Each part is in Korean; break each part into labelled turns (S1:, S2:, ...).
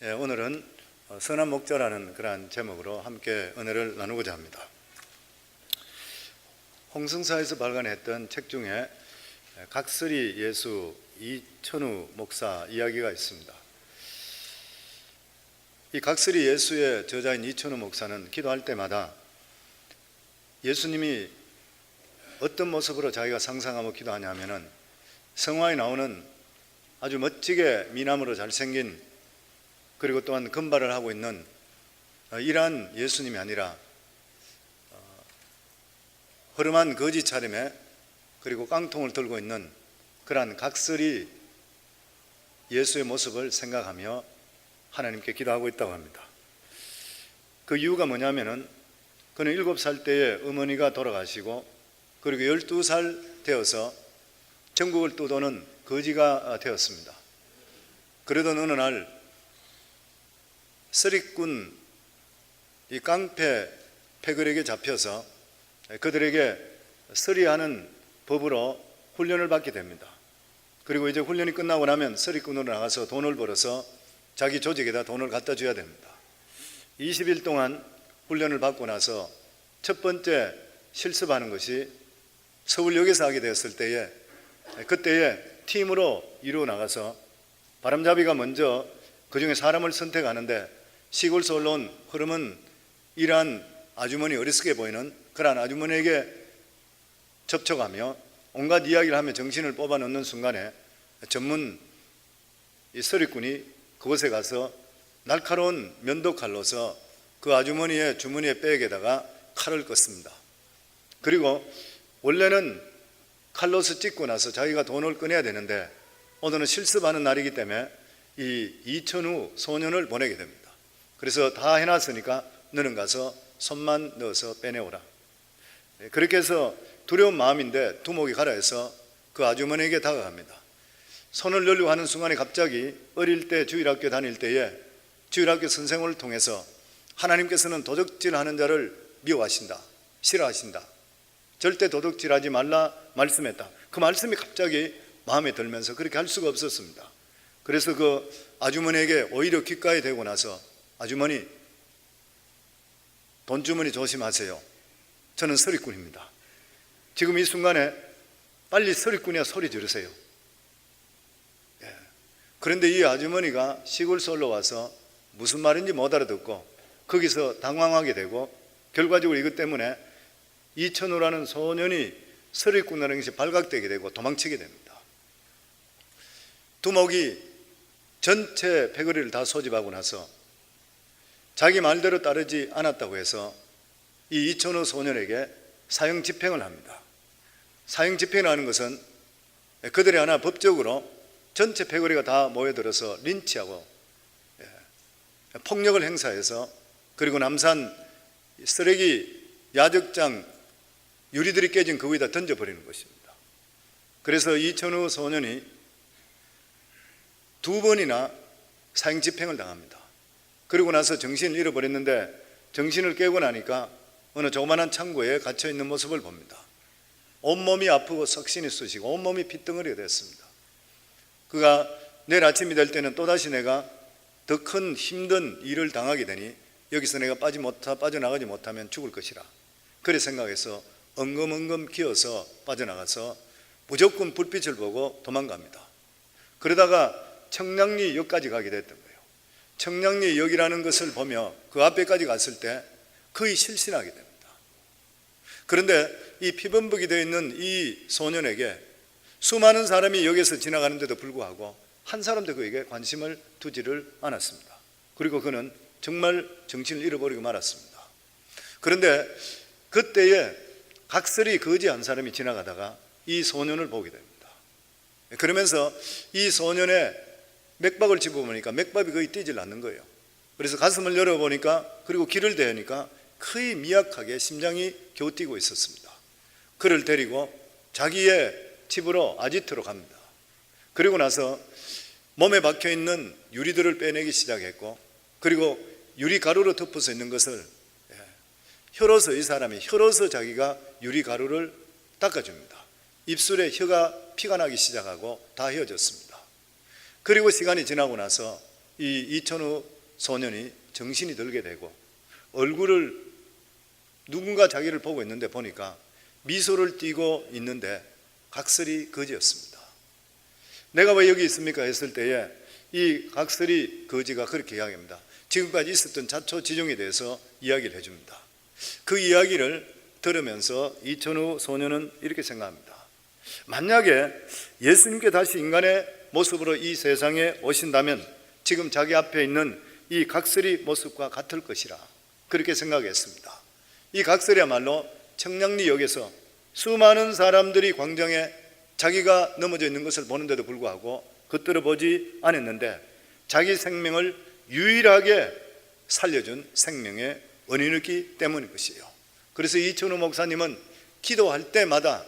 S1: 오늘은 선한 목자라는 그러한 제목으로 함께 은혜를 나누고자 합니다. 홍승사에서 발간했던 책 중에 각설이 예수 이천우 목사 이야기가 있습니다. 이 각설이 예수의 저자인 이천우 목사는 기도할 때마다 예수님이 어떤 모습으로 자기가 상상하며 기도하냐면은 성화에 나오는 아주 멋지게 미남으로 잘생긴, 그리고 또한 금발을 하고 있는 이러한 예수님이 아니라 허름한 거지 차림에 그리고 깡통을 들고 있는 그러한 각설이 예수의 모습을 생각하며 하나님께 기도하고 있다고 합니다. 그 이유가 뭐냐면은 그는 7살 때에 어머니가 돌아가시고 그리고 12살 되어서 전국을 떠도는 거지가 되었습니다. 그러던 어느 날 서리꾼 이 깡패 패거리에게 잡혀서 그들에게 서리하는 법으로 훈련을 받게 됩니다. 그리고 이제 훈련이 끝나고 나면 서리꾼으로 나가서 돈을 벌어서 자기 조직에다 돈을 갖다 줘야 됩니다. 20일 동안 훈련을 받고 나서 첫 번째 실습하는 것이 서울역에서 하게 되었을 때에, 그때에 팀으로 이루어 나가서 바람잡이가 먼저 그 중에 사람을 선택하는데 시골에서 올라온 흐름은 이러한 아주머니, 어리석게 보이는 그러한 아주머니에게 접촉하며 온갖 이야기를 하며 정신을 뽑아 넣는 순간에 전문 이 서리꾼이 그곳에 가서 날카로운 면도칼로서 그 아주머니의 주머니의 백에다가 칼을 껐습니다. 그리고 원래는 칼로서 찍고 나서 자기가 돈을 꺼내야 되는데 오늘은 실습하는 날이기 때문에 이 이천우 소년을 보내게 됩니다. 그래서 다 해놨으니까 너는 가서 손만 넣어서 빼내오라. 그렇게 해서 두려운 마음인데 두목이 가라 해서 그 아주머니에게 다가갑니다. 손을 넣으려고 하는 순간에 갑자기 어릴 때 주일학교 다닐 때에 주일학교 선생을 통해서 하나님께서는 도둑질하는 자를 미워하신다, 싫어하신다, 절대 도둑질하지 말라 말씀했다. 그 말씀이 갑자기 마음에 들면서 그렇게 할 수가 없었습니다. 그래서 그 아주머니에게 오히려 귓가에 대고 나서 아주머니, 돈주머니 조심하세요. 저는 서리꾼입니다. 지금 이 순간에 빨리 서리꾼이야 소리 지르세요. 그런데 이 아주머니가 시골에서 올라와서 무슨 말인지 못 알아듣고 거기서 당황하게 되고 결과적으로 이것 때문에 이천우라는 소년이 서리꾼이라는 것이 발각되게 되고 도망치게 됩니다. 두목이 전체 패거리를 다 소집하고 나서 자기 말대로 따르지 않았다고 해서 이 이천우 소년에게 사형 집행을 합니다. 사형 집행이라는 것은 그들이 하나 법적으로 전체 패거리가 다 모여들어서 린치하고 폭력을 행사해서 그리고 남산 쓰레기 야적장 유리들이 깨진 그 위에다 던져버리는 것입니다. 그래서 이천우 소년이 2번이나 사형 집행을 당합니다. 그리고 나서 정신을 잃어버렸는데 정신을 깨고 나니까 어느 조그마한 창고에 갇혀있는 모습을 봅니다. 온몸이 아프고 석신이 쑤시고 온몸이 핏덩어리가 됐습니다. 그가 내일 아침이 될 때는 또다시 내가 더 큰 힘든 일을 당하게 되니 여기서 내가 빠져나가지 못하면 죽을 것이라 그래 생각해서 엉금엉금 기어서 빠져나가서 무조건 불빛을 보고 도망갑니다. 그러다가 청량리역까지 가게 됐던 거예요. 청량리역이라는 것을 보며 그 앞에까지 갔을 때 거의 실신하게 됩니다. 그런데 이 피범벅이 되어 있는 이 소년에게 수많은 사람이 역에서 지나가는데도 불구하고 한 사람도 그에게 관심을 두지를 않았습니다. 그리고 그는 정말 정신을 잃어버리고 말았습니다. 그런데 그때에 각설이 거지 한 사람이 지나가다가 이 소년을 보게 됩니다. 그러면서 이 소년의 맥박을 짚어보니까 맥박이 거의 뛰질 않는 거예요. 그래서 가슴을 열어보니까 그리고 귀를 대니까 거의 미약하게 심장이 겨우 뛰고 있었습니다. 그를 데리고 자기의 집으로 아지트로 갑니다. 그리고 나서 몸에 박혀있는 유리들을 빼내기 시작했고 그리고 유리가루로 덮어서 있는 것을 혀로서 이 사람이 혀로서 자기가 유리가루를 닦아줍니다. 입술에 혀가 피가 나기 시작하고 다 헤어졌습니다. 그리고 시간이 지나고 나서 이 이천우 소년이 정신이 들게 되고 얼굴을 누군가 자기를 보고 있는데 보니까 미소를 띠고 있는데 각설이 거지였습니다. 내가 왜 여기 있습니까 했을 때에 이 각설이 거지가 그렇게 이야기합니다. 지금까지 있었던 자초지종에 대해서 이야기를 해줍니다. 그 이야기를 들으면서 이천우 소년은 이렇게 생각합니다. 만약에 예수님께 다시 인간의 모습으로 이 세상에 오신다면 지금 자기 앞에 있는 이 각설이 모습과 같을 것이라 그렇게 생각했습니다. 이 각설이야말로 청량리역에서 수많은 사람들이 광장에 자기가 넘어져 있는 것을 보는데도 불구하고 겉들어 보지 않았는데 자기 생명을 유일하게 살려준 생명의 은인이었기 때문인 것이에요. 그래서 이천우 목사님은 기도할 때마다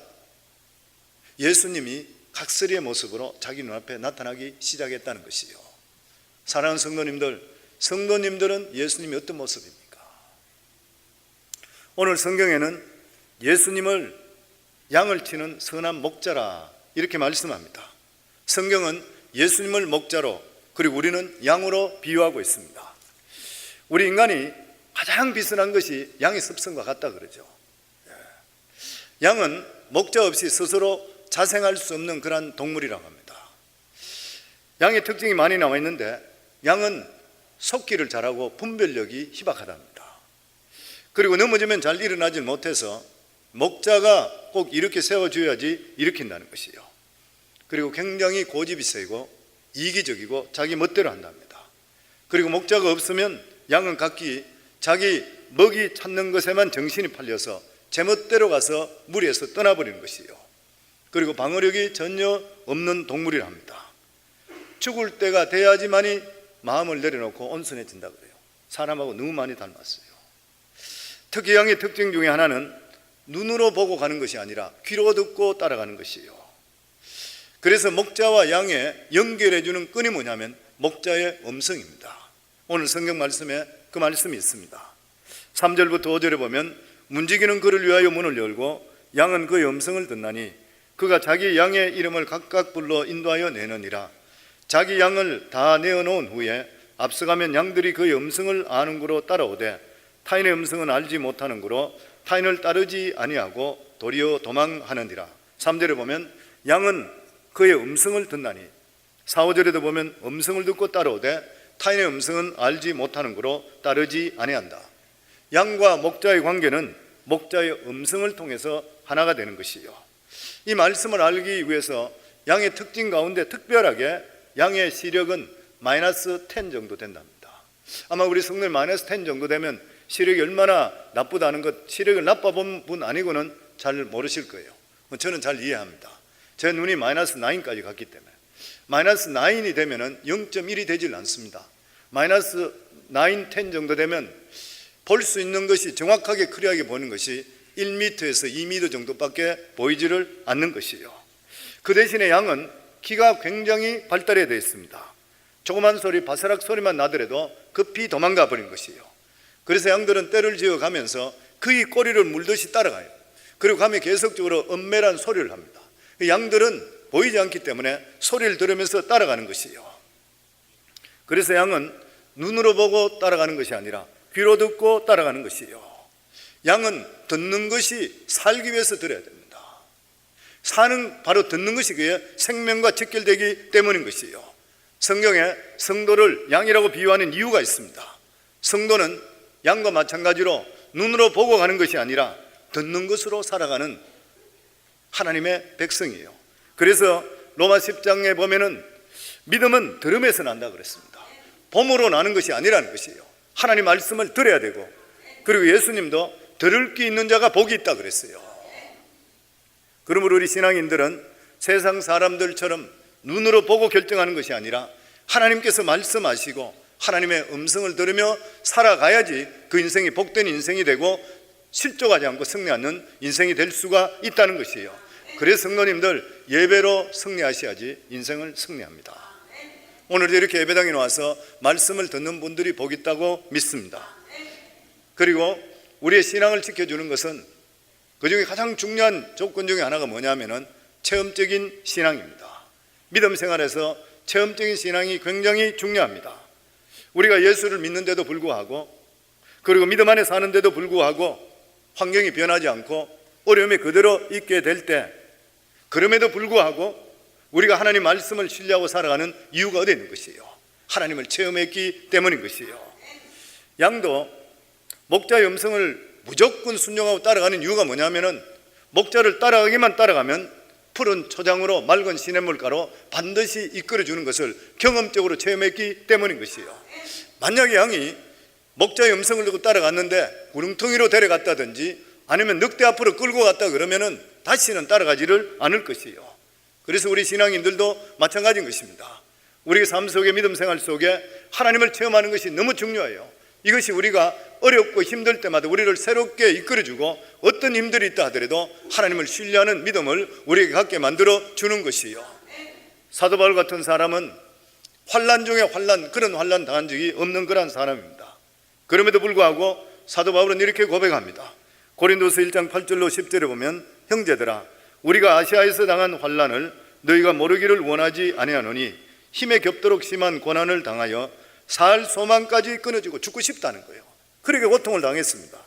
S1: 예수님이 각설이의 모습으로 자기 눈앞에 나타나기 시작했다는 것이에요. 사랑하는 성도님들, 성도님들은 예수님이 어떤 모습입니까? 오늘 성경에는 예수님을 양을 치는 선한 목자라 이렇게 말씀합니다. 성경은 예수님을 목자로 그리고 우리는 양으로 비유하고 있습니다. 우리 인간이 가장 비슷한 것이 양의 습성과 같다 그러죠. 양은 목자 없이 스스로 자생할 수 없는 그런 동물이라고 합니다. 양의 특징이 많이 나와 있는데 양은 속기를 잘하고 분별력이 희박하답니다. 그리고 넘어지면 잘 일어나지 못해서 목자가 꼭 이렇게 세워줘야지 일으킨다는 것이에요. 그리고 굉장히 고집이 세고 이기적이고 자기 멋대로 한답니다. 그리고 목자가 없으면 양은 각기 자기 먹이 찾는 것에만 정신이 팔려서 제멋대로 가서 무리에서 떠나버리는 것이에요. 그리고 방어력이 전혀 없는 동물이라 합니다. 죽을 때가 돼야지만이 마음을 내려놓고 온순해진다 그래요. 사람하고 너무 많이 닮았어요. 특히 양의 특징 중에 하나는 눈으로 보고 가는 것이 아니라 귀로 듣고 따라가는 것이에요. 그래서 목자와 양의 연결해주는 끈이 뭐냐면 목자의 음성입니다. 오늘 성경 말씀에 그 말씀이 있습니다. 3절부터 5절에 보면 문지기는 그를 위하여 문을 열고 양은 그의 음성을 듣나니 그가 자기 양의 이름을 각각 불러 인도하여 내느니라. 자기 양을 다 내어놓은 후에 앞서가면 양들이 그의 음성을 아는 구로 따라오되 타인의 음성은 알지 못하는 구로 타인을 따르지 아니하고 도리어 도망하느니라. 3절에 보면 양은 그의 음성을 듣나니 4, 5절에도 보면 음성을 듣고 따라오되 타인의 음성은 알지 못하는 거로 따르지 아니한다. 양과 목자의 관계는 목자의 음성을 통해서 하나가 되는 것이요. 이 말씀을 알기 위해서 양의 특징 가운데 특별하게 양의 시력은 마이너스 10 정도 된답니다. 아마 우리 성도들 마이너스 10 정도 되면 시력이 얼마나 나쁘다는 것, 시력을 나빠본 분 아니고는 잘 모르실 거예요. 저는 잘 이해합니다. 제 눈이 마이너스 9까지 갔기 때문에 마이너스 9이 되면 0.1이 되질 않습니다. 마이너스 9, 10 정도 되면 볼 수 있는 것이 정확하게 클리어하게 보는 것이 1m에서 2m 정도밖에 보이지를 않는 것이에요. 그 대신에 양은 귀가 굉장히 발달해 되어 있습니다. 조그만 소리, 바스락 소리만 나더라도 급히 도망가 버린 것이에요. 그래서 양들은 떼를 지어 가면서 그의 꼬리를 물듯이 따라가요. 그리고 가면 계속적으로 엄밀한 소리를 합니다. 양들은 보이지 않기 때문에 소리를 들으면서 따라가는 것이에요. 그래서 양은 눈으로 보고 따라가는 것이 아니라 귀로 듣고 따라가는 것이에요. 양은 듣는 것이 살기 위해서 들어야 됩니다. 사는 바로 듣는 것이 그의 생명과 직결되기 때문인 것이에요. 성경에 성도를 양이라고 비유하는 이유가 있습니다. 성도는 양과 마찬가지로 눈으로 보고 가는 것이 아니라 듣는 것으로 살아가는 하나님의 백성이에요. 그래서 로마 10장에 보면은 믿음은 들음에서 난다 그랬습니다. 봄으로 나는 것이 아니라는 것이에요. 하나님 말씀을 들어야 되고, 그리고 예수님도 들을 귀 있는 자가 복이 있다 그랬어요. 그러므로 우리 신앙인들은 세상 사람들처럼 눈으로 보고 결정하는 것이 아니라 하나님께서 말씀하시고 하나님의 음성을 들으며 살아가야지 그 인생이 복된 인생이 되고 실족하지 않고 승리하는 인생이 될 수가 있다는 것이에요. 그래서 성도님들 예배로 승리하셔야지 인생을 승리합니다. 오늘도 이렇게 예배당에 나와서 말씀을 듣는 분들이 복 있다고 믿습니다. 그리고 우리의 신앙을 지켜주는 것은 그중에 가장 중요한 조건 중에 하나가 뭐냐면은 체험적인 신앙입니다. 믿음 생활에서 체험적인 신앙이 굉장히 중요합니다. 우리가 예수를 믿는데도 불구하고, 그리고 믿음 안에 사는데도 불구하고 환경이 변하지 않고 어려움이 그대로 있게 될 때, 그럼에도 불구하고 우리가 하나님 말씀을 신뢰하고 살아가는 이유가 어디 있는 것이에요? 하나님을 체험했기 때문인 것이에요. 양도 목자의 음성을 무조건 순종하고 따라가는 이유가 뭐냐면은, 목자를 따라가기만 따라가면 푸른 초장으로 맑은 시냇물가로 반드시 이끌어주는 것을 경험적으로 체험했기 때문인 것이에요. 만약에 양이 목자의 음성을 듣고 따라갔는데 구렁텅이로 데려갔다든지 아니면 늑대 앞으로 끌고 갔다 그러면은 다시는 따라가지를 않을 것이에요. 그래서 우리 신앙인들도 마찬가지인 것입니다. 우리 삶 속에, 믿음 생활 속에 하나님을 체험하는 것이 너무 중요해요. 이것이 우리가 어렵고 힘들 때마다 우리를 새롭게 이끌어주고, 어떤 힘들이 있다 하더라도 하나님을 신뢰하는 믿음을 우리에게 갖게 만들어 주는 것이에요. 사도 바울 같은 사람은 환난 중에 환난, 그런 환난 당한 적이 없는 그런 사람입니다. 그럼에도 불구하고 사도 바울은 이렇게 고백합니다. 고린도서 1장 8절로 10절에 보면, 형제들아, 우리가 아시아에서 당한 환난을 너희가 모르기를 원하지 아니하노니 힘에 겹도록 심한 고난을 당하여 살 소망까지 끊어지고 죽고 싶다는 거예요. 그렇게 고통을 당했습니다.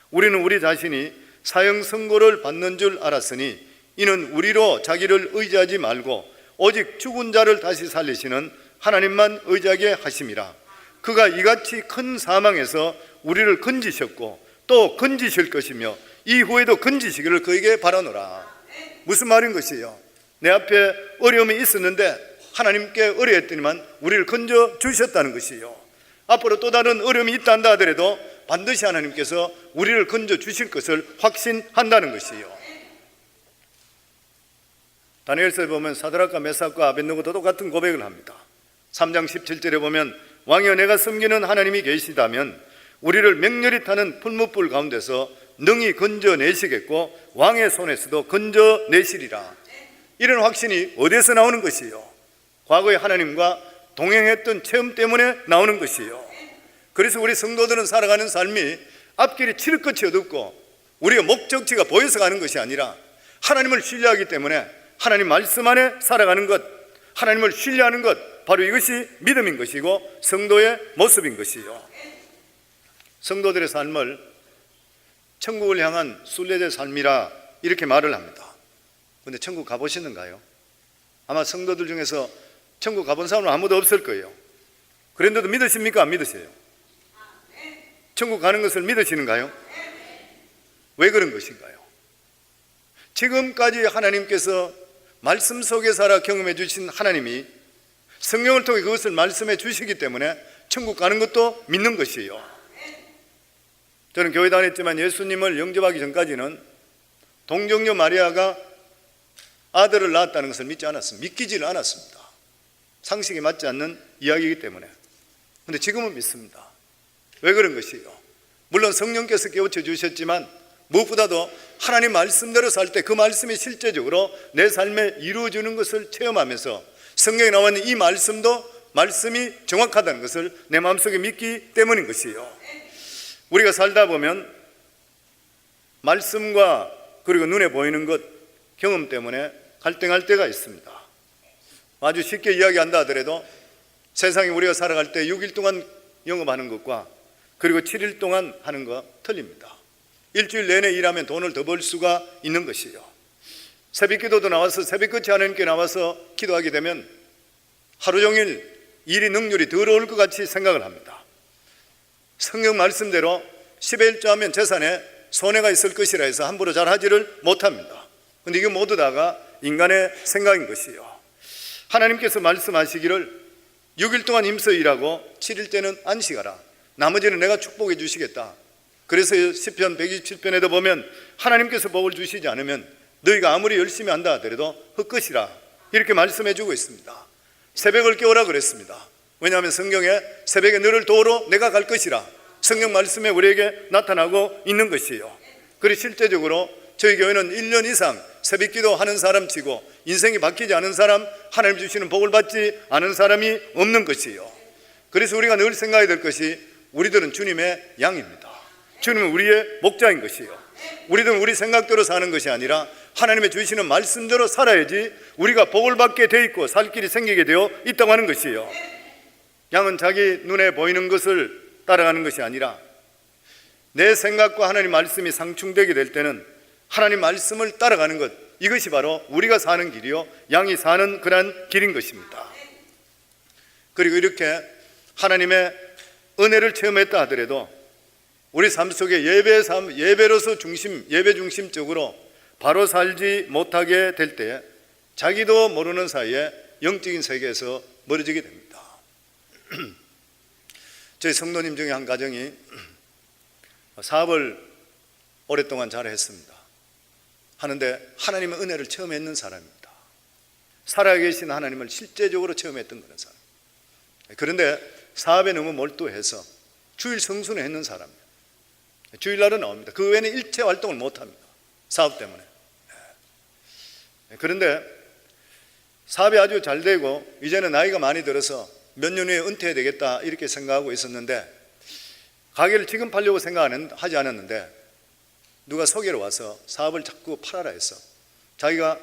S1: 우리는 우리 자신이 사형 선고를 받는 줄 알았으니 이는 우리로 자기를 의지하지 말고 오직 죽은 자를 다시 살리시는 하나님만 의지하게 하심이라. 그가 이같이 큰 사망에서 우리를 건지셨고 또 건지실 것이며 이후에도 건지시기를 그에게 바라노라. 무슨 말인 것이에요? 내 앞에 어려움이 있었는데 하나님께 의뢰했더니만 우리를 건져 주셨다는 것이에요. 앞으로 또 다른 어려움이 있다 한다 하더라도 반드시 하나님께서 우리를 건져 주실 것을 확신한다는 것이에요. 다니엘서에 보면 사드락과 메삭과 아벳느고도 똑같은 고백을 합니다. 3장 17절에 보면, 왕이여, 내가 섬기는 하나님이 계시다면 우리를 맹렬히 타는 풀무불 가운데서 능히 건져내시겠고 왕의 손에서도 건져내시리라. 이런 확신이 어디에서 나오는 것이에요? 과거에 하나님과 동행했던 체험 때문에 나오는 것이에요. 그래서 우리 성도들은 살아가는 삶이 앞길이 칠 끝이 어둡고 우리의 목적지가 보여서 가는 것이 아니라 하나님을 신뢰하기 때문에 하나님 말씀 안에 살아가는 것, 하나님을 신뢰하는 것, 바로 이것이 믿음인 것이고 성도의 모습인 것이에요. 성도들의 삶을 천국을 향한 순례자의 삶이라 이렇게 말을 합니다. 그런데 천국 가보시는가요? 아마 성도들 중에서 천국 가본 사람은 아무도 없을 거예요. 그런데도 믿으십니까? 안 믿으세요? 천국 가는 것을 믿으시는가요? 왜 그런 것인가요? 지금까지 하나님께서 말씀 속에 살아 경험해 주신 하나님이 성령을 통해 그것을 말씀해 주시기 때문에 천국 가는 것도 믿는 것이에요. 저는 교회 다녔지만 예수님을 영접하기 전까지는 동정녀 마리아가 아들을 낳았다는 것을 믿지 않았습니다. 믿기지를 않았습니다. 상식에 맞지 않는 이야기이기 때문에. 그런데 지금은 믿습니다. 왜 그런 것이에요? 물론 성령께서 깨우쳐 주셨지만 무엇보다도 하나님 말씀대로 살 때 그 말씀이 실제적으로 내 삶에 이루어지는 것을 체험하면서 성경에 나와 있는 이 말씀이 정확하다는 것을 내 마음속에 믿기 때문인 것이에요. 우리가 살다 보면 말씀과 그리고 눈에 보이는 것, 경험 때문에 갈등할 때가 있습니다. 아주 쉽게 이야기한다 하더라도 세상에 우리가 살아갈 때 6일 동안 영업하는 것과 그리고 7일 동안 하는 거 틀립니다. 일주일 내내 일하면 돈을 더 벌 수가 있는 것이에요. 새벽기도도 나와서 새벽끝이 하나님께 나와서 기도하게 되면 하루 종일 일이 능률이 더러울 것 같이 생각을 합니다. 성경 말씀대로 10의 1조 하면 재산에 손해가 있을 것이라 해서 함부로 잘 하지를 못합니다. 그런데 이게 모두 다가 인간의 생각인 것이에요. 하나님께서 말씀하시기를 6일 동안 힘써 일하고 7일 때는 안식하라. 나머지는 내가 축복해 주시겠다. 그래서 시편 127편에도 보면 하나님께서 복을 주시지 않으면 너희가 아무리 열심히 한다 하더라도 헛것이라 이렇게 말씀해 주고 있습니다. 새벽을 깨우라 그랬습니다. 왜냐하면 성경에 새벽에 너를 도우러 내가 갈 것이라 성경 말씀에 우리에게 나타나고 있는 것이에요. 그리고 실제적으로 저희 교회는 1년 이상 새벽기도 하는 사람 치고 인생이 바뀌지 않은 사람, 하나님 주시는 복을 받지 않은 사람이 없는 것이에요. 그래서 우리가 늘 생각해야 될 것이 우리들은 주님의 양입니다. 주님은 우리의 목자인 것이에요. 우리들은 우리 생각대로 사는 것이 아니라 하나님의 주시는 말씀대로 살아야지 우리가 복을 받게 돼 있고 살 길이 생기게 되어 있다고 하는 것이에요. 양은 자기 눈에 보이는 것을 따라가는 것이 아니라 내 생각과 하나님 말씀이 상충되게 될 때는 하나님 말씀을 따라가는 것, 이것이 바로 우리가 사는 길이요 양이 사는 그러한 길인 것입니다. 그리고 이렇게 하나님의 은혜를 체험했다 하더라도 우리 삶 속에 예배로서 예배 중심적으로 바로 살지 못하게 될 때 자기도 모르는 사이에 영적인 세계에서 멀어지게 됩니다. 저희 성도님 중에 한 가정이 사업을 오랫동안 잘 했습니다. 하는데 하나님의 은혜를 체험했는 사람입니다. 살아계신 하나님을 실제적으로 체험했던 그런 사람. 그런데 사업에 너무 몰두해서 주일 성수는 했는 사람이에요. 주일날은 나옵니다. 그 외에는 일체 활동을 못합니다. 사업 때문에. 그런데 사업이 아주 잘 되고 이제는 나이가 많이 들어서 몇 년 후에 은퇴해야 되겠다 이렇게 생각하고 있었는데 가게를 지금 팔려고 생각하지 않았는데 누가 소개로 와서 사업을 자꾸 팔아라 해서 자기가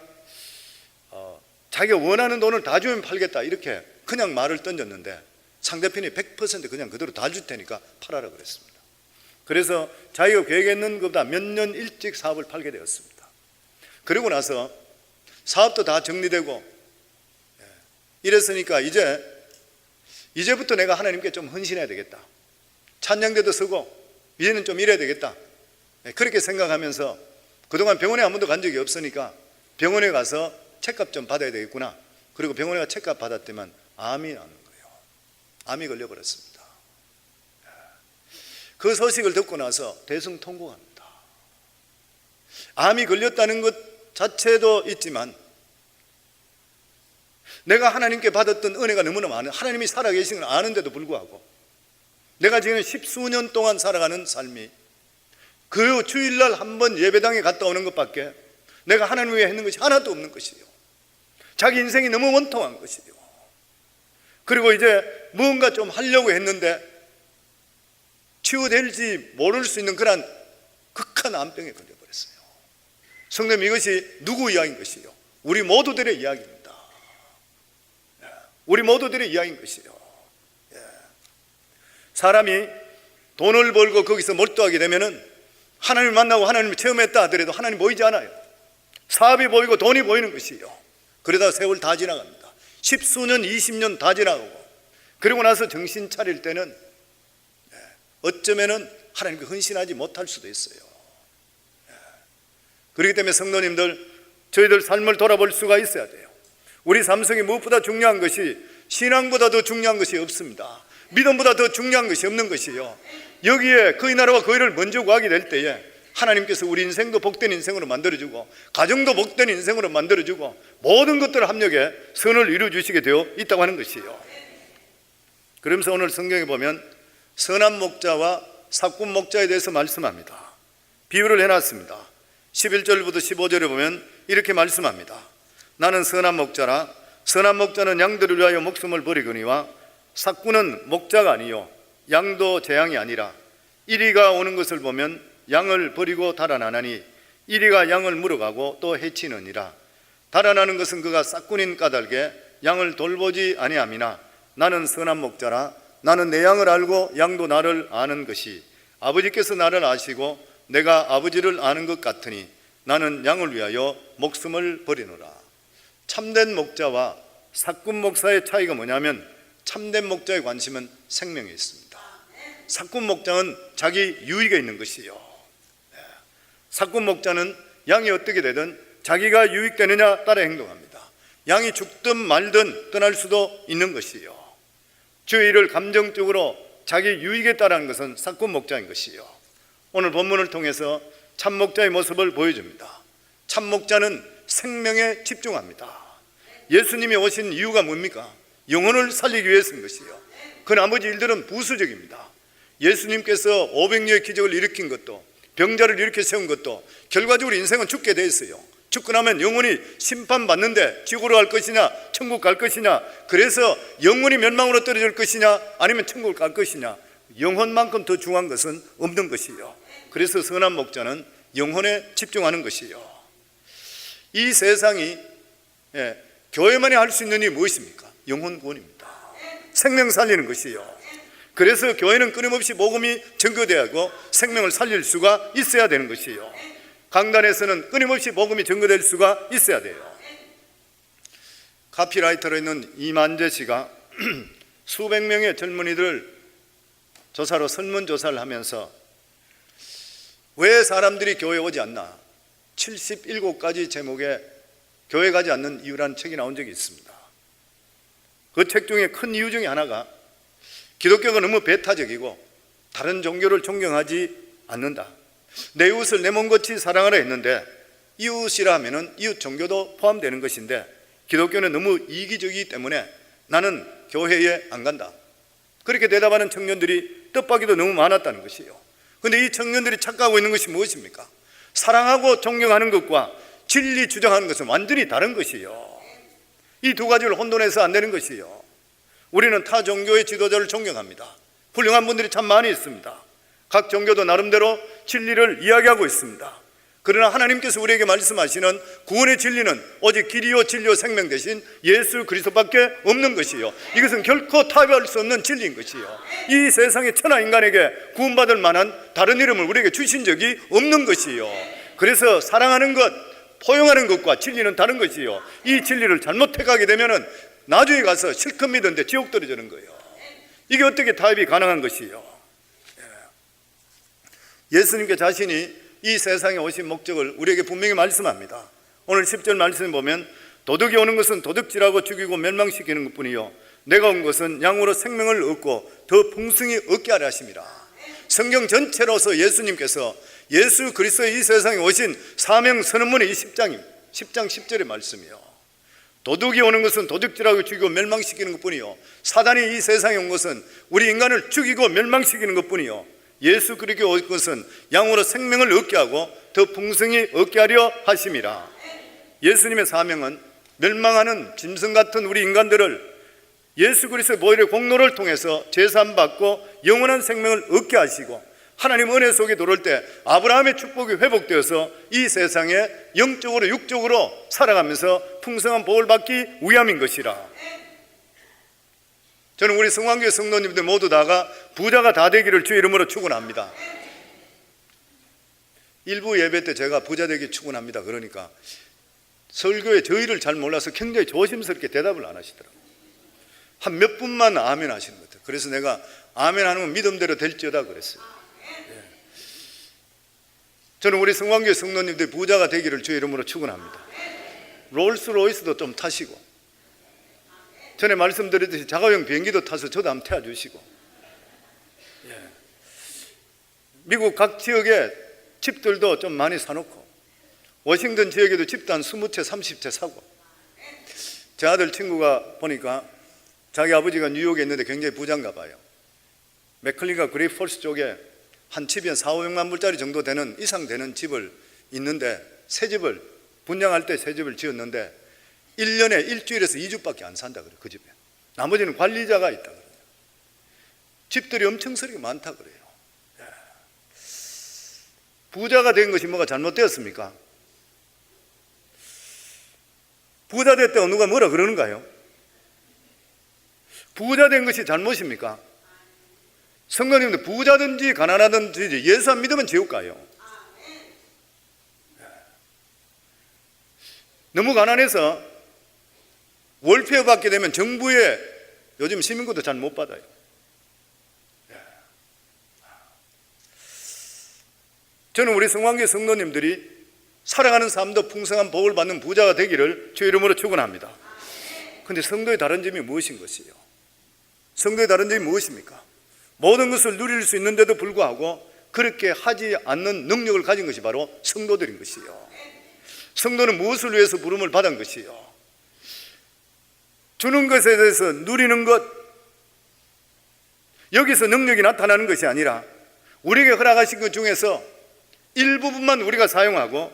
S1: 원하는 돈을 다 주면 팔겠다 이렇게 그냥 말을 던졌는데 상대편이 100% 그냥 그대로 다 줄 테니까 팔아라 그랬습니다. 그래서 자기가 계획했는 것보다 몇 년 일찍 사업을 팔게 되었습니다. 그리고 나서 사업도 다 정리되고 이랬으니까 이제부터 내가 하나님께 좀 헌신해야 되겠다. 찬양대도 쓰고 이제는 좀 이래야 되겠다. 그렇게 생각하면서 그동안 병원에 한 번도 간 적이 없으니까 병원에 가서 책값 좀 받아야 되겠구나. 그리고 병원에 가서 책값 받았더만 암이 나는 거예요. 암이 걸려버렸습니다. 그 소식을 듣고 나서 대성통곡합니다. 암이 걸렸다는 것 자체도 있지만 내가 하나님께 받았던 은혜가 너무나 많은, 하나님이 살아계신 걸 아는데도 불구하고 내가 지금 10수년 동안 살아가는 삶이 그 주일날 한 번 예배당에 갔다 오는 것밖에 내가 하나님 위해 했는 것이 하나도 없는 것이요. 자기 인생이 너무 원통한 것이요. 그리고 이제 무언가 좀 하려고 했는데 치유될지 모를 수 있는 그런 극한 암병에 걸려버렸어요. 성도님, 이것이 누구 이야기인 것이요? 우리 모두들의 이야기입니다. 우리 모두들의 이야기인 것이요. 사람이 돈을 벌고 거기서 몰두하게 되면은 하나님을 만나고 하나님을 체험했다 하더라도 하나님 보이지 않아요. 사업이 보이고 돈이 보이는 것이요. 그러다 세월 다 지나갑니다. 10수년 20년 다 지나가고 그리고 나서 정신 차릴 때는 어쩌면은 하나님께 헌신하지 못할 수도 있어요. 그렇기 때문에 성도님들, 저희들 삶을 돌아볼 수가 있어야 돼요. 우리 삶 속에 무엇보다 중요한 것이, 신앙보다 더 중요한 것이 없습니다. 믿음보다 더 중요한 것이 없는 것이요. 여기에 그의 나라와 그의 일을 먼저 구하게 될 때에 하나님께서 우리 인생도 복된 인생으로 만들어주고 가정도 복된 인생으로 만들어주고 모든 것들을 합력해 선을 이루어주시게 되어 있다고 하는 것이요. 그러면서 오늘 성경에 보면 선한 목자와 삭군 목자에 대해서 말씀합니다. 비유를 해놨습니다. 11절부터 15절에 보면 이렇게 말씀합니다. 나는 선한 목자라. 선한 목자는 양들을 위하여 목숨을 버리거니와 삭군은 목자가 아니요 양도 제 양이 아니라 이리가 오는 것을 보면 양을 버리고 달아나나니 이리가 양을 물어가고 또 해치느니라. 달아나는 것은 그가 삭군인 까닭에 양을 돌보지 아니함이나 나는 선한 목자라. 나는 내 양을 알고 양도 나를 아는 것이 아버지께서 나를 아시고 내가 아버지를 아는 것 같으니 나는 양을 위하여 목숨을 버리노라. 참된 목자와 삭군 목사의 차이가 뭐냐면 참된 목자의 관심은 생명에 있습니다. 삭군 목자는 자기 유익에 있는 것이요. 삭군 목자는 양이 어떻게 되든 자기가 유익되느냐 따라 행동합니다. 양이 죽든 말든 떠날 수도 있는 것이요. 주의 일을 감정적으로 자기 유익에 따르는 것은 삭군 목자인 것이요. 오늘 본문을 통해서 참 목자의 모습을 보여줍니다. 참 목자는 생명에 집중합니다. 예수님이 오신 이유가 뭡니까? 영혼을 살리기 위해서인 것이요. 그 나머지 일들은 부수적입니다. 예수님께서 500여의 기적을 일으킨 것도 병자를 일으켜 세운 것도 결과적으로 인생은 죽게 돼 있어요. 죽고 나면 영혼이 심판받는데 지옥으로 갈 것이냐 천국 갈 것이냐, 그래서 영혼이 멸망으로 떨어질 것이냐 아니면 천국을 갈 것이냐, 영혼만큼 더 중요한 것은 없는 것이요. 그래서 선한 목자는 영혼에 집중하는 것이요. 이 세상이 교회만이 할 수 있는 일이 무엇입니까? 영혼 구원입니다. 생명 살리는 것이요. 그래서 교회는 끊임없이 복음이 전거되어야 하고 생명을 살릴 수가 있어야 되는 것이요. 강단에서는 끊임없이 복음이 전거될 수가 있어야 돼요. 카피라이터로 있는 이만재 씨가 수백 명의 젊은이들 조사로 설문조사를 하면서 왜 사람들이 교회에 오지 않나 77가지 제목의 교회 가지 않는 이유라는 책이 나온 적이 있습니다. 그 책 중에 큰 이유 중에 하나가 기독교가 너무 배타적이고 다른 종교를 존경하지 않는다. 내 이웃을 내 몸같이 사랑하라 했는데 이웃이라 하면은 이웃 종교도 포함되는 것인데 기독교는 너무 이기적이기 때문에 나는 교회에 안 간다. 그렇게 대답하는 청년들이 뜻밖에도 너무 많았다는 것이에요. 그런데 이 청년들이 착각하고 있는 것이 무엇입니까? 사랑하고 존경하는 것과 진리 주장하는 것은 완전히 다른 것이에요. 이 두 가지를 혼돈해서 안 되는 것이에요. 우리는 타 종교의 지도자를 존경합니다. 훌륭한 분들이 참 많이 있습니다. 각 종교도 나름대로 진리를 이야기하고 있습니다. 그러나 하나님께서 우리에게 말씀하시는 구원의 진리는 오직 길이요 진리요 생명 대신 예수 그리스도밖에 없는 것이요. 이것은 결코 타협할 수 없는 진리인 것이요. 이 세상의 천하 인간에게 구원받을 만한 다른 이름을 우리에게 주신 적이 없는 것이요. 그래서 사랑하는 것, 포용하는 것과 진리는 다른 것이요. 이 진리를 잘못 택하게 되면은 나중에 가서 실컷 믿었는데 지옥 떨어지는 거예요. 이게 어떻게 타협이 가능한 것이요. 예수님께 자신이 이 세상에 오신 목적을 우리에게 분명히 말씀합니다. 오늘 10절 말씀을 보면 도둑이 오는 것은 도둑질하고 죽이고 멸망시키는 것뿐이요 내가 온 것은 양으로 생명을 얻고 더 풍성히 얻게 하려 하심이라. 성경 전체로서 예수님께서 예수 그리스도의 이 세상에 오신 사명 선언문의 이 10장 10절의 말씀이요. 도둑이 오는 것은 도둑질하고 죽이고 멸망시키는 것뿐이요 사단이 이 세상에 온 것은 우리 인간을 죽이고 멸망시키는 것뿐이요 예수 그리스도께 올 것은 양으로 생명을 얻게 하고 더 풍성히 얻게 하려 하심이라. 예수님의 사명은 멸망하는 짐승 같은 우리 인간들을 예수 그리스도의 보혈의 공로를 통해서 제사함받고 영원한 생명을 얻게 하시고 하나님 은혜 속에 들어올 때 아브라함의 축복이 회복되어서 이 세상에 영적으로 육적으로 살아가면서 풍성한 복을 받기 위함인 것이라. 저는 우리 성황교회 성도님들 모두 다가 부자가 다 되기를 주의 이름으로 축원합니다. 일부 예배 때 제가 부자 되기 축원합니다 그러니까 설교에 저희를 잘 몰라서 굉장히 조심스럽게 대답을 안 하시더라고요. 한 몇 분만 아멘 하시는 것 같아요. 그래서 내가 아멘 하는 건 믿음대로 될지어다 그랬어요. 저는 우리 성황교회 성도님들 부자가 되기를 주의 이름으로 축원합니다. 롤스로이스도 좀 타시고 전에 말씀드렸듯이 자가용 비행기도 타서 저도 한번 태워주시고 미국 각 지역에 집들도 좀 많이 사놓고 워싱턴 지역에도 집도 한 20채 30채 사고 제 아들 친구가 보니까 자기 아버지가 뉴욕에 있는데 굉장히 부자인가 봐요. 맥클리가 그레이폴스 쪽에 한 집이 한 4, 500만 불짜리 정도 되는 이상 되는 집을 있는데 새 집을 분양할 때 새 집을 지었는데 1년에 일주일에서 2주밖에 안 산다 그래요. 그 집에 나머지는 관리자가 있다 그래요. 집들이 엄청스럽게 많다 그래요. 부자가 된 것이 뭐가 잘못되었습니까? 부자 됐다고 누가 뭐라 그러는가요? 부자 된 것이 잘못입니까? 성도님들 부자든지 가난하든지 예수 안 믿으면 지옥 가요. 너무 가난해서 월페어 받게 되면 정부에 요즘 시민권도 잘 못 받아요. 저는 우리 성황교회 성도님들이 살아가는 삶도 풍성한 복을 받는 부자가 되기를 주의 이름으로 축원합니다. 그런데 성도의 다른 점이 무엇인 것이요? 성도의 다른 점이 무엇입니까? 모든 것을 누릴 수 있는데도 불구하고 그렇게 하지 않는 능력을 가진 것이 바로 성도들인 것이요. 성도는 무엇을 위해서 부름을 받은 것이요? 주는 것에 대해서 누리는 것, 여기서 능력이 나타나는 것이 아니라 우리에게 허락하신 것 중에서 일부분만 우리가 사용하고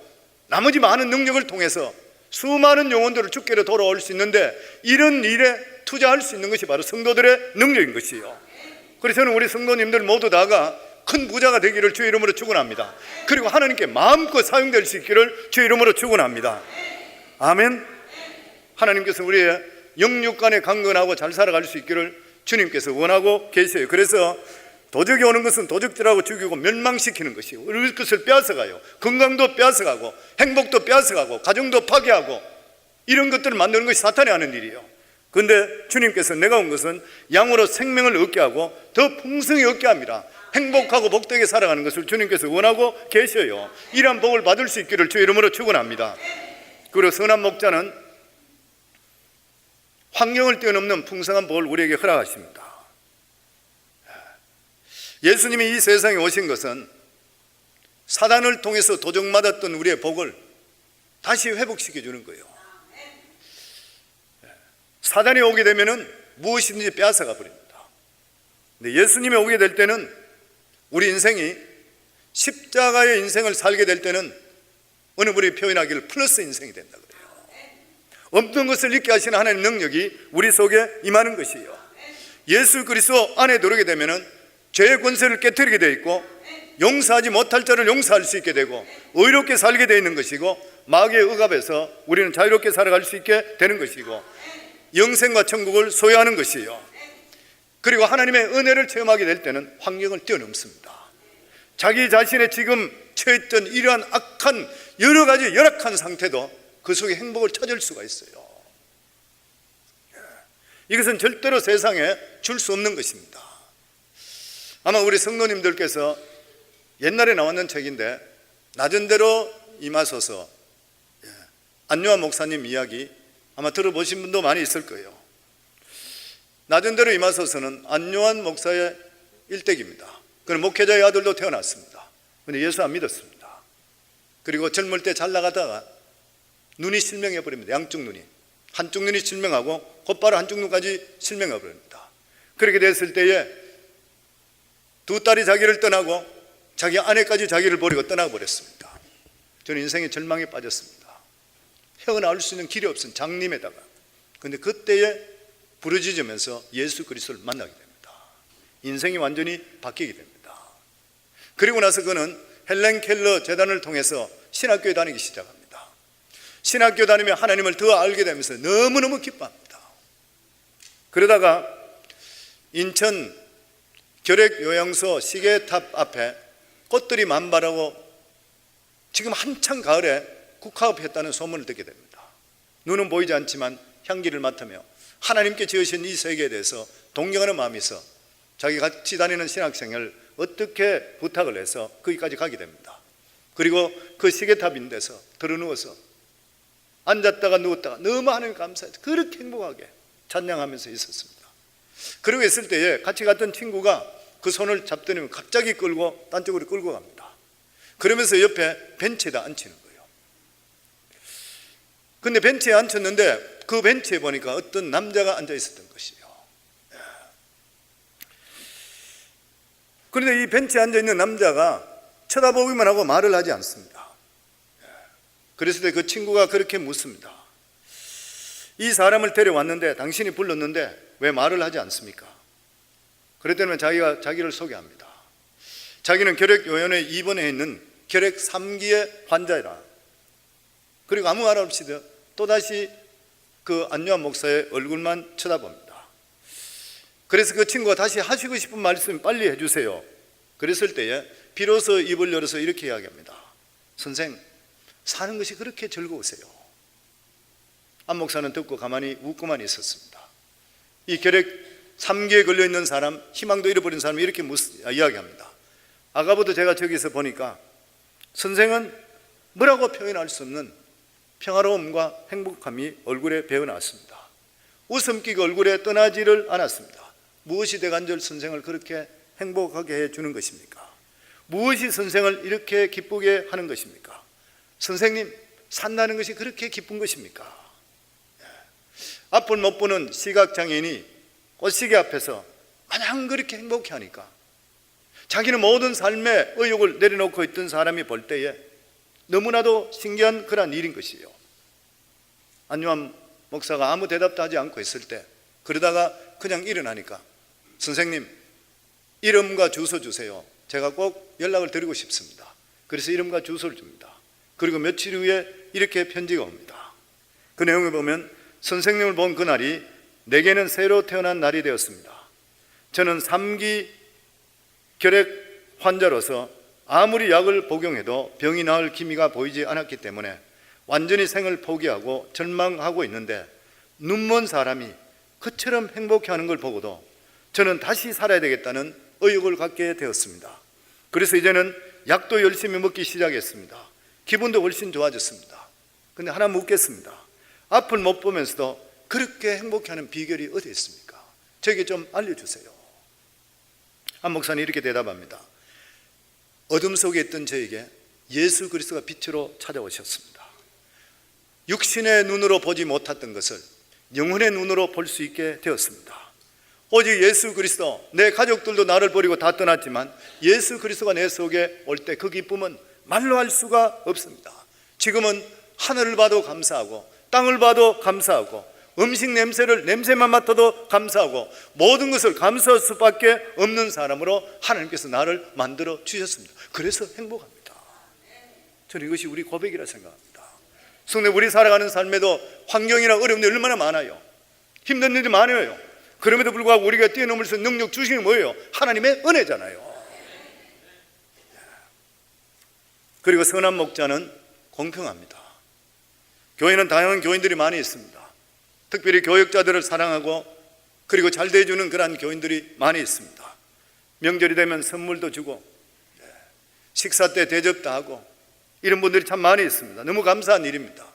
S1: 나머지 많은 능력을 통해서 수많은 영혼들을 주께로 돌아올 수 있는데 이런 일에 투자할 수 있는 것이 바로 성도들의 능력인 것이요. 그래서 저는 우리 성도님들 모두 다가 큰 부자가 되기를 주의 이름으로 축원합니다. 그리고 하나님께 마음껏 사용될 수 있기를 주의 이름으로 축원합니다. 아멘. 하나님께서 우리의 영육 간에 강건하고 잘 살아갈 수 있기를 주님께서 원하고 계셔요. 그래서 도적이 오는 것은 도적질하고 죽이고 멸망시키는 것이요, 우리 것을 빼앗아가요. 건강도 빼앗아가고 행복도 빼앗아가고 가정도 파괴하고 이런 것들을 만드는 것이 사탄이 하는 일이에요. 그런데 주님께서 내가 온 것은 양으로 생명을 얻게 하고 더 풍성히 얻게 합니다. 행복하고 복되게 살아가는 것을 주님께서 원하고 계셔요. 이러한 복을 받을 수 있기를 주 이름으로 축원합니다. 그리고 선한 목자는 환경을 뛰어넘는 풍성한 복을 우리에게 허락하십니다. 예수님이 이 세상에 오신 것은 사단을 통해서 도적맞았던 우리의 복을 다시 회복시켜 주는 거예요. 사단이 오게 되면은 무엇이든지 빼앗아가 버립니다. 근데 예수님이 오게 될 때는 우리 인생이 십자가의 인생을 살게 될 때는 어느 분이 표현하기를 플러스 인생이 된다 그래요. 없는 것을 있게 하시는 하나님의 능력이 우리 속에 임하는 것이에요. 예수 그리스도 안에 들어오게 되면은 죄의 권세를 깨뜨리게 되어 있고 용서하지 못할 자를 용서할 수 있게 되고 의롭게 살게 되어 있는 것이고 마귀의 억압에서 우리는 자유롭게 살아갈 수 있게 되는 것이고 영생과 천국을 소유하는 것이에요. 그리고 하나님의 은혜를 체험하게 될 때는 환경을 뛰어넘습니다. 자기 자신의 지금 처했던 이러한 악한 여러 가지 열악한 상태도 그 속에 행복을 찾을 수가 있어요. 이것은 절대로 세상에 줄 수 없는 것입니다. 아마 우리 성도님들께서 옛날에 나왔는 책인데 낮은 대로 임하소서, 안요한 목사님 이야기 아마 들어보신 분도 많이 있을 거예요. 낮은 대로 임하소서는 안요한 목사의 일대기입니다. 그는 목회자의 아들도 태어났습니다. 그런데 예수 안 믿었습니다. 그리고 젊을 때 잘 나가다가 눈이 실명해 버립니다. 양쪽 눈이, 한쪽 눈이 실명하고 곧바로 한쪽 눈까지 실명해 버립니다. 그렇게 됐을 때에 두 딸이 자기를 떠나고 자기 아내까지 자기를 버리고 떠나버렸습니다. 저는 인생의 절망에 빠졌습니다. 헤어나올 수 있는 길이 없은 장님에다가. 그런데 그때에 부르짖으면서 예수 그리스도를 만나게 됩니다. 인생이 완전히 바뀌게 됩니다. 그리고 나서 그는 헬렌 켈러 재단을 통해서 신학교에 다니기 시작합니다. 신학교 다니며 하나님을 더 알게 되면서 너무너무 기뻐합니다. 그러다가 인천 결핵요양소 시계탑 앞에 꽃들이 만발하고 지금 한창 가을에 국화업했다는 소문을 듣게 됩니다. 눈은 보이지 않지만 향기를 맡으며 하나님께 지으신 이 세계에 대해서 동경하는 마음이 있어 자기가 같이 다니는 신학생을 어떻게 부탁을 해서 거기까지 가게 됩니다. 그리고 그 시계탑인 데서 들어누워서 앉았다가 누웠다가 너무 하나님 감사해서 그렇게 행복하게 찬양하면서 있었습니다. 그러고 있을 때에 같이 갔던 친구가 그 손을 잡더니 갑자기 끌고 딴 쪽으로 끌고 갑니다. 그러면서 옆에 벤치에다 앉히는 거예요. 근데 벤치에 앉혔는데 그 벤치에 보니까 어떤 남자가 앉아 있었던 것이에요. 그런데 이 벤치에 앉아 있는 남자가 쳐다보기만 하고 말을 하지 않습니다. 그랬을 때 그 친구가 그렇게 묻습니다. 이 사람을 데려왔는데 당신이 불렀는데 왜 말을 하지 않습니까? 그랬더니 자기가 자기를 소개합니다. 자기는 결핵요양에 입원해 있는 결핵 3기의 환자라. 그리고 아무 말 없이 또다시 그 안요한 목사의 얼굴만 쳐다봅니다. 그래서 그 친구가 다시 하시고 싶은 말씀 빨리 해주세요. 그랬을 때에 비로소 입을 열어서 이렇게 이야기합니다. 선생, 사는 것이 그렇게 즐거우세요? 안 목사는 듣고 가만히 웃고만 있었습니다. 이 결핵 3기에 걸려있는 사람, 희망도 잃어버린 사람이 이렇게 이야기합니다. 아까부터 제가 저기서 보니까 선생은 뭐라고 표현할 수 없는 평화로움과 행복함이 얼굴에 배어나왔습니다. 웃음기가 얼굴에 떠나지를 않았습니다. 무엇이 대간절 선생을 그렇게 행복하게 해주는 것입니까? 무엇이 선생을 이렇게 기쁘게 하는 것입니까? 선생님, 산다는 것이 그렇게 기쁜 것입니까? 앞을 못 보는 시각장애인이 꽃시계 앞에서 마냥 그렇게 행복해 하니까 자기는 모든 삶의 의욕을 내려놓고 있던 사람이 볼 때에 너무나도 신기한 그런 일인 것이에요. 안요한 목사가 아무 대답도 하지 않고 있을 때 그러다가 그냥 일어나니까 선생님, 이름과 주소 주세요. 제가 꼭 연락을 드리고 싶습니다. 그래서 이름과 주소를 줍니다. 그리고 며칠 후에 이렇게 편지가 옵니다. 그 내용을 보면 선생님을 본 그날이 내게는 새로 태어난 날이 되었습니다. 저는 3기 결핵 환자로서 아무리 약을 복용해도 병이 나을 기미가 보이지 않았기 때문에 완전히 생을 포기하고 절망하고 있는데, 눈먼 사람이 그처럼 행복해하는 걸 보고도 저는 다시 살아야 되겠다는 의욕을 갖게 되었습니다. 그래서 이제는 약도 열심히 먹기 시작했습니다. 기분도 훨씬 좋아졌습니다. 근데 하나 묻겠습니다. 앞을 못 보면서도 그렇게 행복해하는 비결이 어디 있습니까? 저에게 좀 알려주세요. 한 목사님 이렇게 대답합니다. 어둠 속에 있던 저에게 예수 그리스도가 빛으로 찾아오셨습니다. 육신의 눈으로 보지 못했던 것을 영혼의 눈으로 볼 수 있게 되었습니다. 오직 예수 그리스도, 내 가족들도 나를 버리고 다 떠났지만 예수 그리스도가 내 속에 올 때 그 기쁨은 말로 할 수가 없습니다. 지금은 하늘을 봐도 감사하고 땅을 봐도 감사하고 음식 냄새만 맡아도 감사하고 모든 것을 감사할 수밖에 없는 사람으로 하나님께서 나를 만들어 주셨습니다. 그래서 행복합니다. 저는 이것이 우리 고백이라 생각합니다. 성도, 우리 살아가는 삶에도 환경이나 어려움이 얼마나 많아요. 힘든 일이 많아요. 그럼에도 불구하고 우리가 뛰어넘을 수 있는 능력 주시는 게 뭐예요? 하나님의 은혜잖아요. 그리고 선한 목자는 공평합니다. 교회는 다양한 교인들이 많이 있습니다. 특별히 교역자들을 사랑하고 그리고 잘 대해주는 그런 교인들이 많이 있습니다. 명절이 되면 선물도 주고 식사 때 대접도 하고 이런 분들이 참 많이 있습니다. 너무 감사한 일입니다.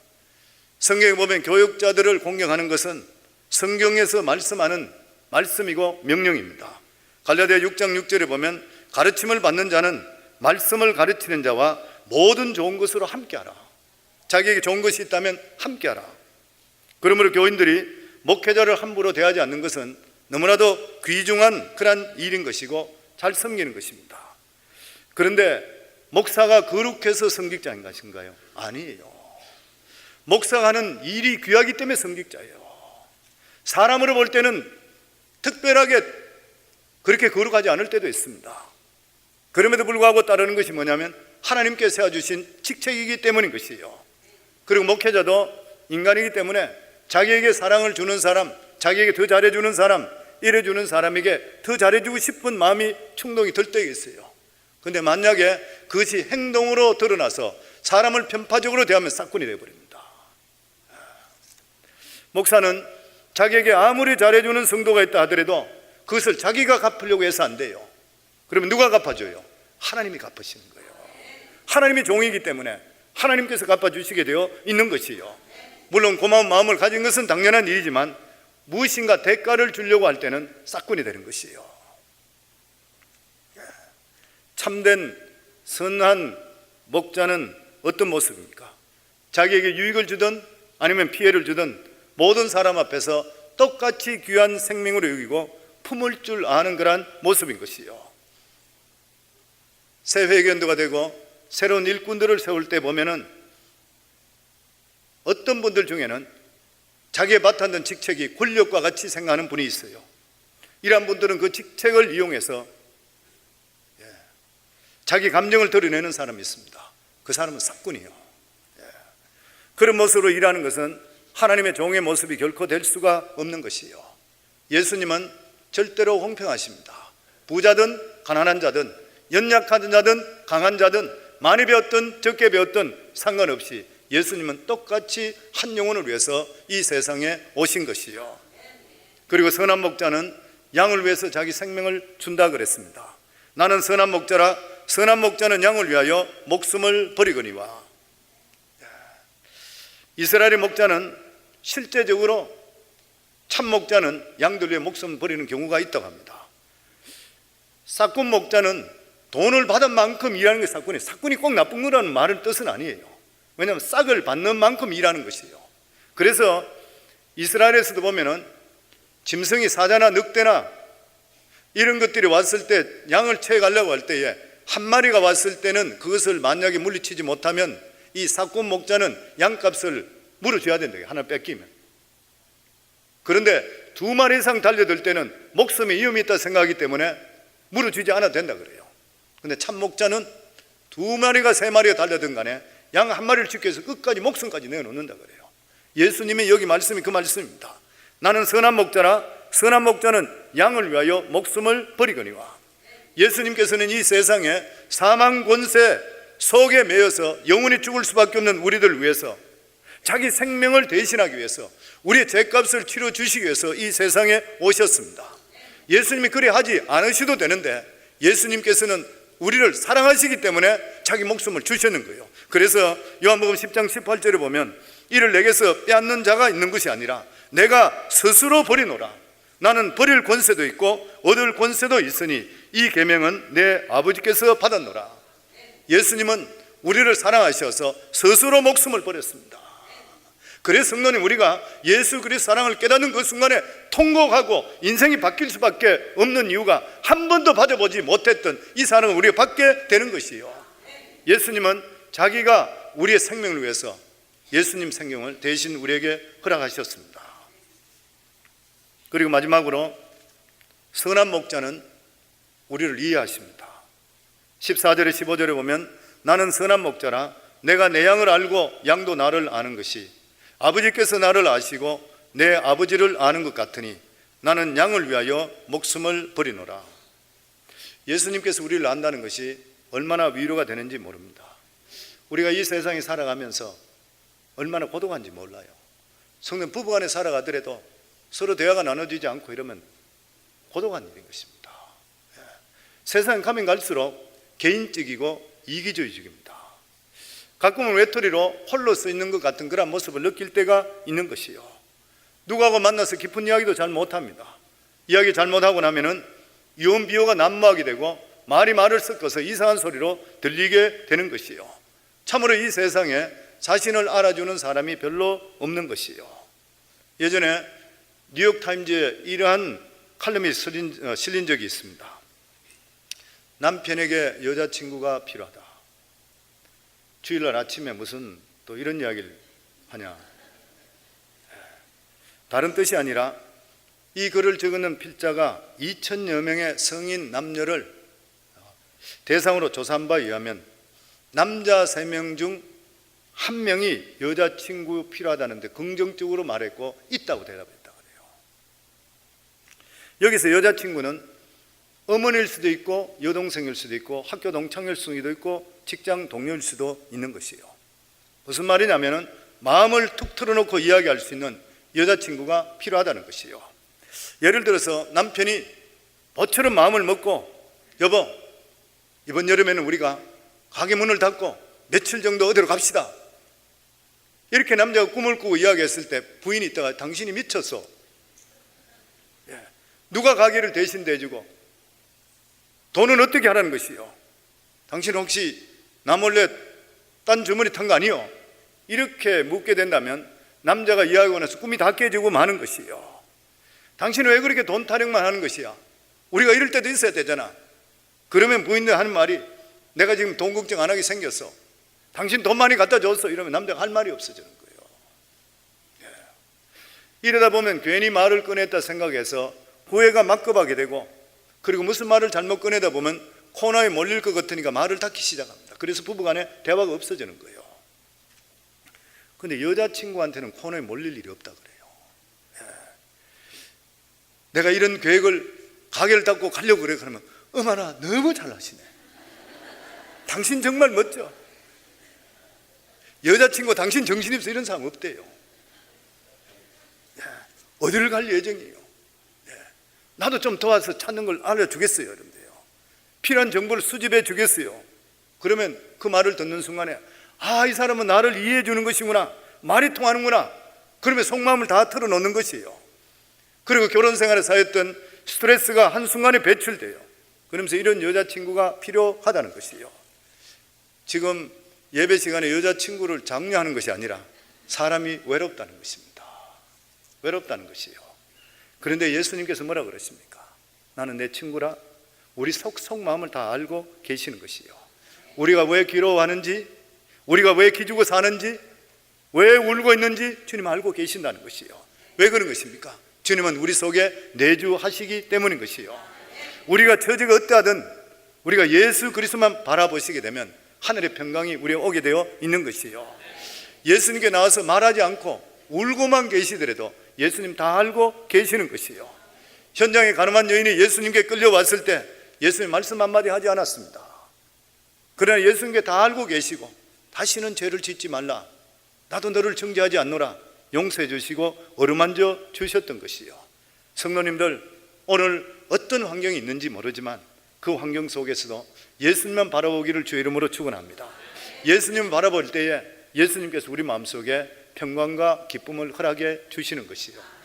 S1: 성경에 보면 교역자들을 공경하는 것은 성경에서 말씀하는 말씀이고 명령입니다. 갈라디아 6장 6절에 보면 가르침을 받는 자는 말씀을 가르치는 자와 모든 좋은 것으로 함께하라. 자기에게 좋은 것이 있다면 함께하라. 그러므로 교인들이 목회자를 함부로 대하지 않는 것은 너무나도 귀중한 그런 일인 것이고 잘 섬기는 것입니다. 그런데 목사가 거룩해서 성직자인 것인가요? 아니에요. 목사가 하는 일이 귀하기 때문에 성직자예요. 사람으로 볼 때는 특별하게 그렇게 거룩하지 않을 때도 있습니다. 그럼에도 불구하고 따르는 것이 뭐냐면 하나님께 세워주신 직책이기 때문인 것이에요. 그리고 목회자도 인간이기 때문에 자기에게 사랑을 주는 사람, 자기에게 더 잘해주는 사람, 이래주는 사람에게 더 잘해주고 싶은 마음이 충동이 들 때가 있어요. 그런데 만약에 그것이 행동으로 드러나서 사람을 편파적으로 대하면 사건이 되어버립니다. 목사는 자기에게 아무리 잘해주는 성도가 있다 하더라도 그것을 자기가 갚으려고 해서 안 돼요. 그러면 누가 갚아줘요? 하나님이 갚으시는 거예요. 하나님이 종이기 때문에 하나님께서 갚아주시게 되어 있는 것이에요. 물론 고마운 마음을 가진 것은 당연한 일이지만 무엇인가 대가를 주려고 할 때는 싹군이 되는 것이에요. 참된 선한 목자는 어떤 모습입니까? 자기에게 유익을 주든 아니면 피해를 주든 모든 사람 앞에서 똑같이 귀한 생명으로 여기고 품을 줄 아는 그러한 모습인 것이요. 새 회견도가 되고 새로운 일꾼들을 세울 때 보면은 어떤 분들 중에는 자기의 맡았던 직책이 권력과 같이 생각하는 분이 있어요. 이러한 분들은 그 직책을 이용해서 자기 감정을 드러내는 사람이 있습니다. 그 사람은 사꾼이에요. 그런 모습으로 일하는 것은 하나님의 종의 모습이 결코 될 수가 없는 것이에요. 예수님은 절대로 공평하십니다. 부자든 가난한 자든 연약한 자든 강한 자든 많이 배웠든 적게 배웠든 상관없이 예수님은 똑같이 한 영혼을 위해서 이 세상에 오신 것이요. 그리고 선한 목자는 양을 위해서 자기 생명을 준다 그랬습니다. 나는 선한 목자라 선한 목자는 양을 위하여 목숨을 버리거니와. 이스라엘의 목자는 실제적으로 참 목자는 양들 위해 목숨을 버리는 경우가 있다고 합니다. 싹군 목자는 돈을 받은 만큼 일하는 게 싹군이에요. 싹군이 꼭 나쁜 거라는 말은 뜻은 아니에요. 왜냐하면 싹을 받는 만큼 일하는 것이에요. 그래서 이스라엘에서도 보면은 짐승이 사자나 늑대나 이런 것들이 왔을 때 양을 채가려고 할 때에 한 마리가 왔을 때는 그것을 만약에 물리치지 못하면 이 싹군 목자는 양값을 물어줘야 된다. 하나 뺏기면. 그런데 두 마리 이상 달려들 때는 목숨에 위험이 있다 생각하기 때문에 물어주지 않아도 된다 그래요. 근데 참 목자는 두 마리가 세 마리가 달려든 간에 양 한 마리를 지켜서 끝까지 목숨까지 내어놓는다 그래요. 예수님의 여기 말씀이 그 말씀입니다. 나는 선한 목자라 선한 목자는 양을 위하여 목숨을 버리거니와. 예수님께서는 이 세상에 사망 권세 속에 매여서 영원히 죽을 수밖에 없는 우리들을 위해서 자기 생명을 대신하기 위해서 우리의 죄값을 치러 주시기 위해서 이 세상에 오셨습니다. 예수님이 그리 하지 않으셔도 되는데 예수님께서는 우리를 사랑하시기 때문에 자기 목숨을 주셨는 거예요. 그래서 요한복음 10장 18절에 보면 이를 내게서 빼앗는 자가 있는 것이 아니라 내가 스스로 버리노라. 나는 버릴 권세도 있고 얻을 권세도 있으니 이 계명은 내 아버지께서 받았노라. 예수님은 우리를 사랑하셔서 스스로 목숨을 버렸습니다. 그래서 성도님, 우리가 예수 그리스도 사랑을 깨닫는 그 순간에 통곡하고 인생이 바뀔 수밖에 없는 이유가 한 번도 받아보지 못했던 이 사랑을 우리가 받게 되는 것이요. 예수님은 자기가 우리의 생명을 위해서 예수님 생명을 대신 우리에게 허락하셨습니다. 그리고 마지막으로 선한 목자는 우리를 이해하십니다. 14절에 15절에 보면 나는 선한 목자라 내가 내 양을 알고 양도 나를 아는 것이 아버지께서 나를 아시고 내 아버지를 아는 것 같으니 나는 양을 위하여 목숨을 버리노라. 예수님께서 우리를 안다는 것이 얼마나 위로가 되는지 모릅니다. 우리가 이 세상에 살아가면서 얼마나 고독한지 몰라요. 성도 부부간에 살아가더라도 서로 대화가 나눠지지 않고 이러면 고독한 일인 것입니다. 세상 가면 갈수록 개인적이고 이기주의적입니다. 가끔은 외톨이로 홀로 서 있는 것 같은 그런 모습을 느낄 때가 있는 것이요. 누구하고 만나서 깊은 이야기도 잘 못합니다. 이야기 잘못하고 나면은 유언비어가 난무하게 되고 말이 말을 섞어서 이상한 소리로 들리게 되는 것이요. 참으로 이 세상에 자신을 알아주는 사람이 별로 없는 것이요. 예전에 뉴욕타임즈에 이러한 칼럼이 실린 적이 있습니다. 남편에게 여자친구가 필요하다. 주일날 아침에 무슨 또 이런 이야기를 하냐. 다른 뜻이 아니라 이 글을 적는 필자가 2,000여 명의 성인 남녀를 대상으로 조사한 바에 의하면 남자 3명 중 1명이 여자친구 필요하다는데 긍정적으로 말했고 있다고 대답했다 그래요. 여기서 여자친구는 어머니일 수도 있고 여동생일 수도 있고 학교 동창일 수도 있고 직장 동료일 수도 있는 것이에요. 무슨 말이냐면 마음을 툭 털어놓고 이야기할 수 있는 여자친구가 필요하다는 것이에요. 예를 들어서 남편이 모처럼 마음을 먹고 여보 이번 여름에는 우리가 가게 문을 닫고 며칠 정도 어디로 갑시다. 이렇게 남자가 꿈을 꾸고 이야기했을 때 부인이 있다가 당신이 미쳤어. 누가 가게를 대신 대주고 돈은 어떻게 하라는 것이요? 당신 혹시 나 몰래 딴 주머니 탄 거 아니요? 이렇게 묻게 된다면 남자가 이야기하고 나서 꿈이 다 깨지고 마는 것이요. 당신은 왜 그렇게 돈 타령만 하는 것이야? 우리가 이럴 때도 있어야 되잖아. 그러면 부인들 하는 말이 내가 지금 돈 걱정 안 하게 생겼어. 당신 돈 많이 갖다 줬어. 이러면 남자가 할 말이 없어지는 거예요. 이러다 보면 괜히 말을 꺼냈다 생각해서 후회가 막급하게 되고 그리고 무슨 말을 잘못 꺼내다 보면 코너에 몰릴 것 같으니까 말을 닫기 시작합니다. 그래서 부부간에 대화가 없어지는 거예요. 근데 여자친구한테는 코너에 몰릴 일이 없다 그래요. 내가 이런 계획을 가게를 닫고 가려고 그래. 그러면 어머나 너무 잘하시네. 당신 정말 멋져. 여자친구 당신 정신없어 이런 사람 없대요. 어디를 갈 예정이에요? 나도 좀 도와서 찾는 걸 알려주겠어요. 이런데요. 필요한 정보를 수집해 주겠어요. 그러면 그 말을 듣는 순간에 아, 이 사람은 나를 이해해 주는 것이구나. 말이 통하는구나. 그러면 속마음을 다 털어놓는 것이에요. 그리고 결혼 생활에 쌓였던 스트레스가 한순간에 배출돼요. 그러면서 이런 여자친구가 필요하다는 것이에요. 지금 예배 시간에 여자친구를 장려하는 것이 아니라 사람이 외롭다는 것입니다. 외롭다는 것이에요. 그런데 예수님께서 뭐라 그러십니까? 나는 내 친구라. 우리 속마음을 다 알고 계시는 것이에요. 우리가 왜 괴로워하는지, 우리가 왜 기죽어 사는지, 왜 울고 있는지 주님 알고 계신다는 것이에요. 왜 그런 것입니까? 주님은 우리 속에 내주하시기 때문인 것이에요. 우리가 처지가 어떠하든 우리가 예수 그리스도만 바라보시게 되면 하늘의 평강이 우리에 오게 되어 있는 것이에요. 예수님께 나와서 말하지 않고 울고만 계시더라도 예수님 다 알고 계시는 것이에요. 현장에 가늠한 여인이 예수님께 끌려왔을 때 예수님 말씀 한마디 하지 않았습니다. 그러나 예수님께 다 알고 계시고 다시는 죄를 짓지 말라, 나도 너를 정죄하지 않노라 용서해 주시고 어루만져 주셨던 것이요. 성도님들, 오늘 어떤 환경이 있는지 모르지만 그 환경 속에서도 예수님만 바라보기를 주의 이름으로 축원합니다. 예수님을 바라볼 때에 예수님께서 우리 마음속에 평강과 기쁨을 허락해 주시는 것이요.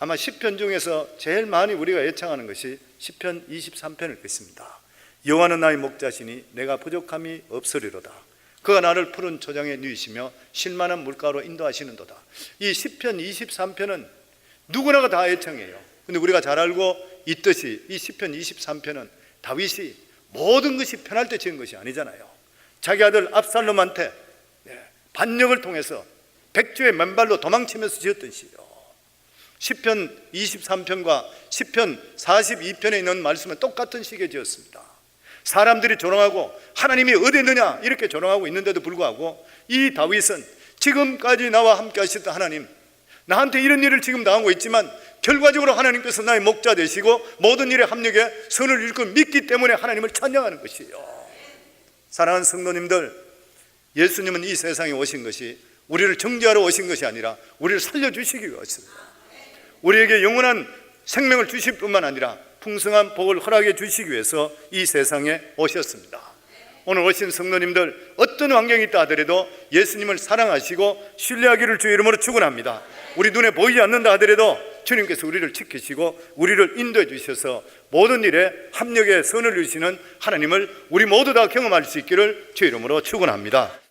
S1: 아마 시편 중에서 제일 많이 우리가 애창하는 것이 시편 23편을 읽습니다. 여호와는 나의 목자시니 내가 부족함이 없으리로다. 그가 나를 푸른 초장에 누이시며 실만한 물가로 인도하시는도다. 이 시편 23편은 누구나가 다 애청해요. 근데 우리가 잘 알고 있듯이 이 시편 23편은 다윗이 모든 것이 편할 때 지은 것이 아니잖아요. 자기 아들 압살롬한테 반역을 통해서 백주의 맨발로 도망치면서 지었던 시요. 시편 23편과 시편 42편에 있는 말씀은 똑같은 시기에 지었습니다. 사람들이 조롱하고 하나님이 어디 있느냐 이렇게 조롱하고 있는데도 불구하고 이 다윗은 지금까지 나와 함께 하셨던 하나님, 나한테 이런 일을 지금 당하고 있지만 결과적으로 하나님께서 나의 목자 되시고 모든 일에 합력해 선을 이룰 믿기 때문에 하나님을 찬양하는 것이에요. 사랑하는 성도님들, 예수님은 이 세상에 오신 것이 우리를 정죄하러 오신 것이 아니라 우리를 살려주시기 위해서입니다. 우리에게 영원한 생명을 주실 뿐만 아니라 풍성한 복을 허락해 주시기 위해서 이 세상에 오셨습니다. 오늘 오신 성도님들, 어떤 환경이 있다 하더라도 예수님을 사랑하시고 신뢰하기를 주의 이름으로 축원합니다. 우리 눈에 보이지 않는다 하더라도 주님께서 우리를 지키시고 우리를 인도해 주셔서 모든 일에 합력의 선을 이루시는 하나님을 우리 모두 다 경험할 수 있기를 주의 이름으로 축원합니다.